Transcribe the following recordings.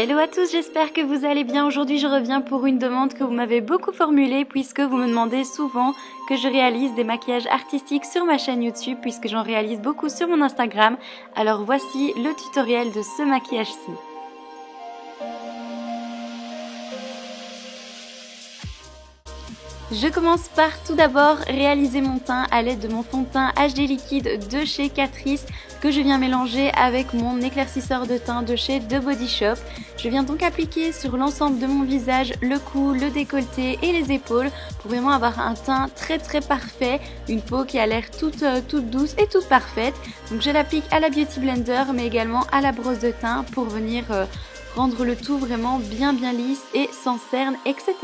Hello à tous, j'espère que vous allez bien. Aujourd'hui je reviens pour une demande que vous m'avez beaucoup formulée puisque vous me demandez souvent que je réalise des maquillages artistiques sur ma chaîne YouTube puisque j'en réalise beaucoup sur mon Instagram. Alors voici le tutoriel de ce maquillage-ci. Je commence par tout d'abord réaliser mon teint à l'aide de mon fond de teint HD liquide de chez Catrice que je viens mélanger avec mon éclaircisseur de teint de chez The Body Shop. Je viens donc appliquer sur l'ensemble de mon visage, le cou, le décolleté et les épaules pour vraiment avoir un teint très parfait, une peau qui a l'air toute douce et toute parfaite. Donc je l'applique à la Beauty Blender mais également à la brosse de teint pour venir rendre le tout vraiment bien lisse et sans cernes, etc.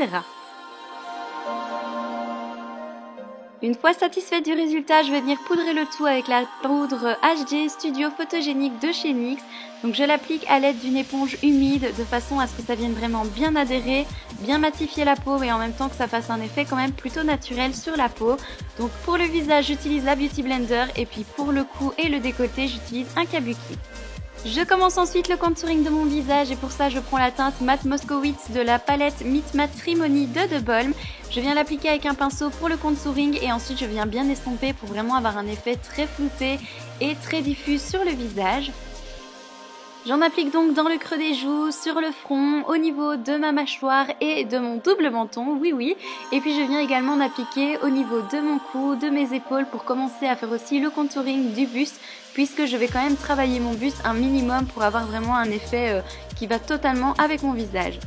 Une fois satisfaite du résultat, je vais venir poudrer le tout avec la poudre HD Studio Photogénique de chez NYX. Donc je l'applique à l'aide d'une éponge humide de façon à ce que ça vienne vraiment bien adhérer, bien matifier la peau et en même temps que ça fasse un effet quand même plutôt naturel sur la peau. Donc pour le visage, j'utilise la Beauty Blender et puis pour le cou et le décolleté, j'utilise un kabuki. Je commence ensuite le contouring de mon visage et pour ça je prends la teinte Matte Moskowitz de la palette Meet Matrimony de The Balm. Je viens l'appliquer avec un pinceau pour le contouring et ensuite je viens bien estomper pour vraiment avoir un effet très flouté et très diffus sur le visage. J'en applique donc dans le creux des joues, sur le front, au niveau de ma mâchoire et de mon double menton, oui. Et puis je viens également en appliquer au niveau de mon cou, de mes épaules pour commencer à faire aussi le contouring du buste puisque je vais quand même travailler mon buste un minimum pour avoir vraiment un effet qui va totalement avec mon visage.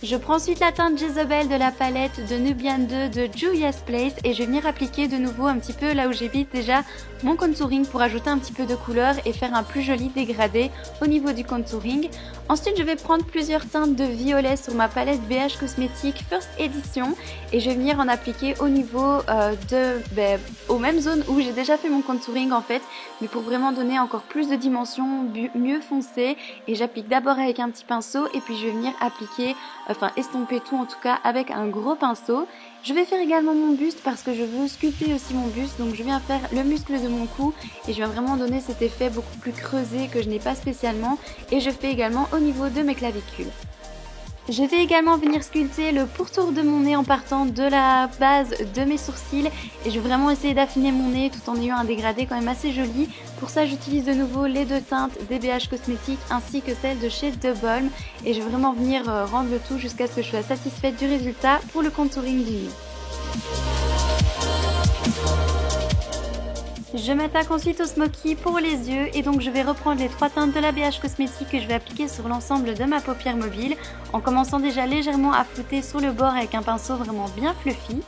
Je prends ensuite la teinte Jezebel de la palette de Nubian 2 de Julia's Place et je vais venir appliquer de nouveau un petit peu là où j'évite déjà mon contouring pour ajouter un petit peu de couleur et faire un plus joli dégradé au niveau du contouring. Ensuite je vais prendre plusieurs teintes de violet sur ma palette BH Cosmetics First Edition et je vais venir en appliquer au niveau aux mêmes zones où j'ai déjà fait mon contouring en fait, mais pour vraiment donner encore plus de dimension, mieux foncé. Et j'applique d'abord avec un petit pinceau et puis je vais venir appliquer estomper tout en tout cas avec un gros pinceau. Je vais faire également mon buste parce que je veux sculpter aussi mon buste, donc je viens faire le muscle de mon cou et je viens vraiment donner cet effet beaucoup plus creusé que je n'ai pas spécialement et je fais également au niveau de mes clavicules. Je vais également venir sculpter le pourtour de mon nez en partant de la base de mes sourcils et je vais vraiment essayer d'affiner mon nez tout en ayant un dégradé quand même assez joli. Pour ça j'utilise de nouveau les deux teintes des BH Cosmetics ainsi que celle de chez The Balm et je vais vraiment venir rendre le tout jusqu'à ce que je sois satisfaite du résultat pour le contouring du nez. Je m'attaque ensuite au smoky pour les yeux et donc je vais reprendre les trois teintes de la BH Cosmetics que je vais appliquer sur l'ensemble de ma paupière mobile en commençant déjà légèrement à flouter sur le bord avec un pinceau vraiment bien fluffy.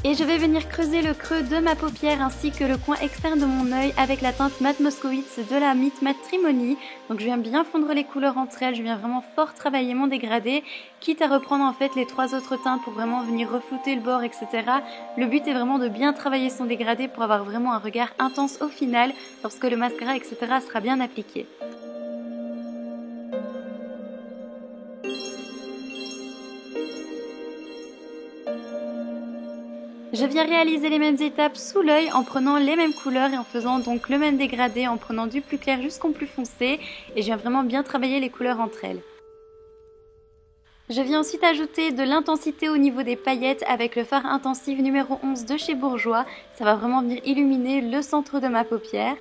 Et je vais venir creuser le creux de ma paupière ainsi que le coin externe de mon œil avec la teinte Matte Moskowitz de la Meet Matrimony. Donc je viens bien fondre les couleurs entre elles, je viens vraiment fort travailler mon dégradé, quitte à reprendre en fait les trois autres teintes pour vraiment venir reflouter le bord, etc. Le but est vraiment de bien travailler son dégradé pour avoir vraiment un regard intense au final lorsque le mascara, etc. sera bien appliqué. Je viens réaliser les mêmes étapes sous l'œil en prenant les mêmes couleurs et en faisant donc le même dégradé en prenant du plus clair jusqu'au plus foncé et je viens vraiment bien travailler les couleurs entre elles. Je viens ensuite ajouter de l'intensité au niveau des paillettes avec le fard intensif numéro 11 de chez Bourjois. Ça va vraiment venir illuminer le centre de ma paupière.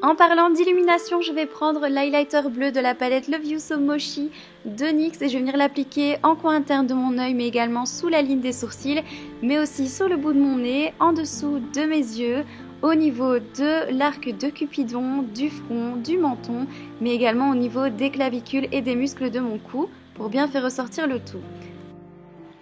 En parlant d'illumination, je vais prendre l'highlighter bleu de la palette Love You So Mochi de NYX et je vais venir l'appliquer en coin interne de mon œil mais également sous la ligne des sourcils mais aussi sur le bout de mon nez, en dessous de mes yeux, au niveau de l'arc de Cupidon, du front, du menton mais également au niveau des clavicules et des muscles de mon cou pour bien faire ressortir le tout.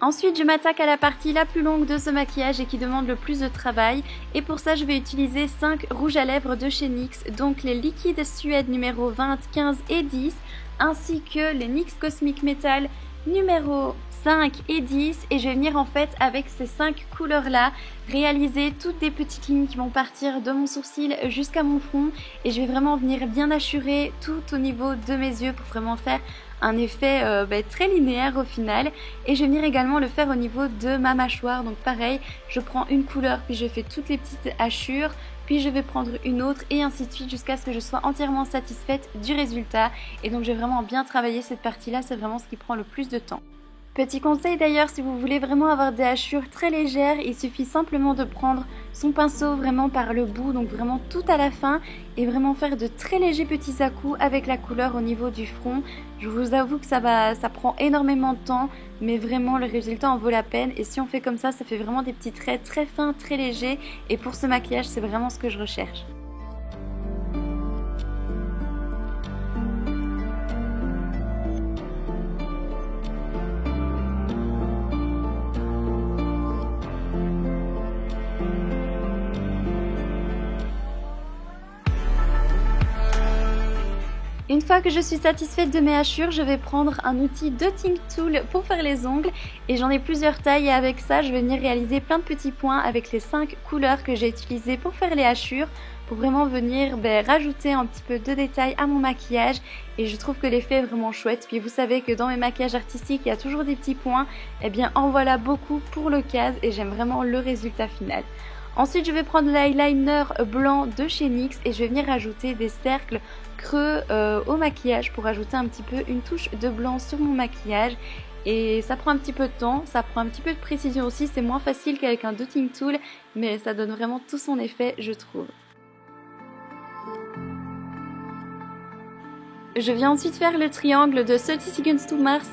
Ensuite, je m'attaque à la partie la plus longue de ce maquillage et qui demande le plus de travail. Et pour ça, je vais utiliser 5 rouges à lèvres de chez NYX, donc les liquides Suède numéro 20, 15 et 10, ainsi que les NYX Cosmic Metal numéro 5 et 10 et je vais venir en fait avec ces 5 couleurs là réaliser toutes des petites lignes qui vont partir de mon sourcil jusqu'à mon front et je vais vraiment venir bien assurer tout au niveau de mes yeux pour vraiment faire un effet très linéaire au final et je vais venir également le faire au niveau de ma mâchoire. Donc pareil, je prends une couleur puis je fais toutes les petites hachures, puis je vais prendre une autre et ainsi de suite jusqu'à ce que je sois entièrement satisfaite du résultat. Et donc j'ai vraiment bien travaillé cette partie là, c'est vraiment ce qui prend le plus de temps. Petit conseil d'ailleurs, si vous voulez vraiment avoir des hachures très légères, il suffit simplement de prendre son pinceau vraiment par le bout, donc vraiment tout à la fin, et vraiment faire de très légers petits à-coups avec la couleur au niveau du front. Je vous avoue que ça prend énormément de temps, mais vraiment le résultat en vaut la peine. Et si on fait comme ça fait vraiment des petits traits très fins, très légers, et pour ce maquillage, c'est vraiment ce que je recherche. Une fois que je suis satisfaite de mes hachures, je vais prendre un outil de Think Tool pour faire les ongles et j'en ai plusieurs tailles et avec ça je vais venir réaliser plein de petits points avec les 5 couleurs que j'ai utilisées pour faire les hachures pour vraiment venir rajouter un petit peu de détails à mon maquillage et je trouve que l'effet est vraiment chouette. Puis vous savez que dans mes maquillages artistiques il y a toujours des petits points, et bien en voilà beaucoup pour l'occasion et j'aime vraiment le résultat final. Ensuite je vais prendre l'eyeliner blanc de chez NYX et je vais venir rajouter des cercles creux au maquillage pour ajouter un petit peu une touche de blanc sur mon maquillage. Et ça prend un petit peu de temps, ça prend un petit peu de précision aussi, c'est moins facile qu'avec un dotting tool, mais ça donne vraiment tout son effet je trouve. Je viens ensuite faire le triangle de 30 Seconds to Mars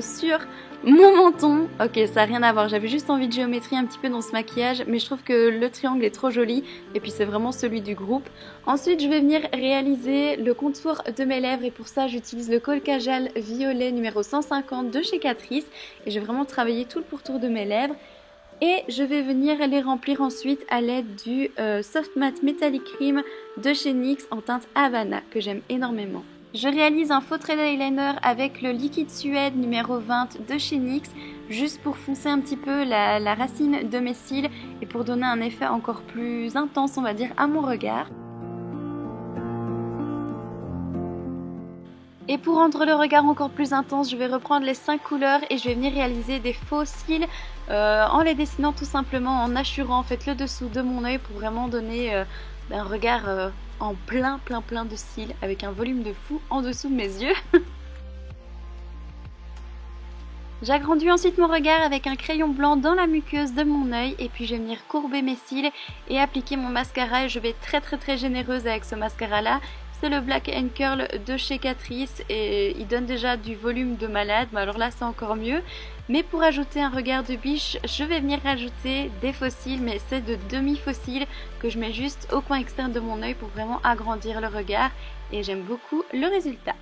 sur mon menton. Ok, ça n'a rien à voir, j'avais juste envie de géométrie un petit peu dans ce maquillage, mais je trouve que le triangle est trop joli et puis c'est vraiment celui du groupe. Ensuite, je vais venir réaliser le contour de mes lèvres et pour ça, j'utilise le Kohl Kajal violet numéro 150 de chez Catrice et j'ai vraiment travaillé tout le pourtour de mes lèvres. Et je vais venir les remplir ensuite à l'aide du Soft Matte Metallic Cream de chez NYX en teinte Havana que j'aime énormément. Je réalise un faux trait d'eyeliner avec le liquide suède numéro 20 de chez NYX juste pour foncer un petit peu la racine de mes cils et pour donner un effet encore plus intense on va dire à mon regard. Et pour rendre le regard encore plus intense, je vais reprendre les 5 couleurs et je vais venir réaliser des faux cils en les dessinant tout simplement, en hachurant en fait le dessous de mon œil pour vraiment donner un regard en plein de cils avec un volume de fou en dessous de mes yeux. J'agrandis ensuite mon regard avec un crayon blanc dans la muqueuse de mon œil et puis je vais venir courber mes cils et appliquer mon mascara et je vais être très généreuse avec ce mascara là. C'est le Black & Curl de chez Catrice et il donne déjà du volume de malade, mais alors là c'est encore mieux. Mais pour ajouter un regard de biche, je vais venir rajouter des faux cils, mais c'est de demi-faux cils que je mets juste au coin externe de mon œil pour vraiment agrandir le regard et j'aime beaucoup le résultat.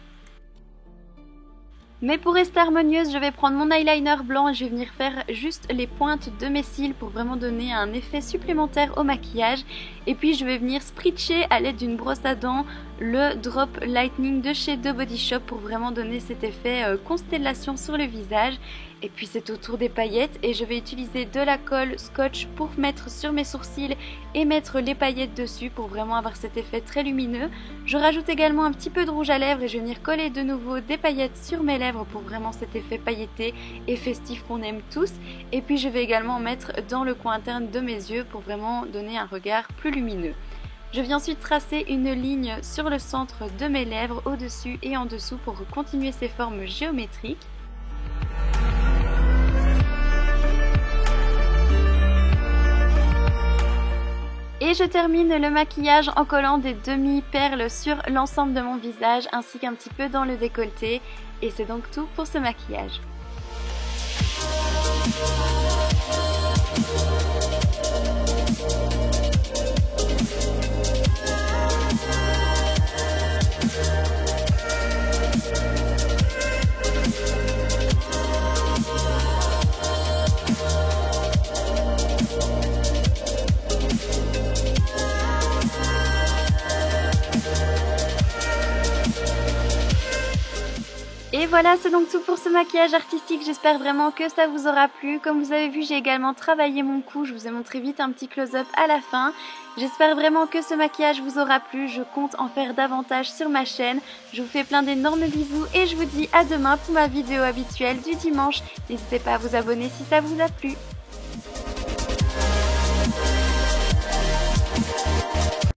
Mais pour rester harmonieuse, je vais prendre mon eyeliner blanc et je vais venir faire juste les pointes de mes cils pour vraiment donner un effet supplémentaire au maquillage. Et puis je vais venir spritcher à l'aide d'une brosse à dents le Drop Lightning de chez The Body Shop pour vraiment donner cet effet constellation sur le visage. Et puis c'est au tour des paillettes et je vais utiliser de la colle scotch pour mettre sur mes sourcils et mettre les paillettes dessus pour vraiment avoir cet effet très lumineux. Je rajoute également un petit peu de rouge à lèvres et je vais venir coller de nouveau des paillettes sur mes lèvres pour vraiment cet effet pailleté et festif qu'on aime tous. Et puis je vais également mettre dans le coin interne de mes yeux pour vraiment donner un regard plus lumineux. Je viens ensuite tracer une ligne sur le centre de mes lèvres au-dessus et en dessous pour continuer ces formes géométriques. Et je termine le maquillage en collant des demi-perles sur l'ensemble de mon visage ainsi qu'un petit peu dans le décolleté. Et c'est donc tout pour ce maquillage. Et voilà, c'est donc tout pour ce maquillage artistique, j'espère vraiment que ça vous aura plu. Comme vous avez vu, j'ai également travaillé mon cou, je vous ai montré vite un petit close-up à la fin. J'espère vraiment que ce maquillage vous aura plu, je compte en faire davantage sur ma chaîne. Je vous fais plein d'énormes bisous et je vous dis à demain pour ma vidéo habituelle du dimanche. N'hésitez pas à vous abonner si ça vous a plu.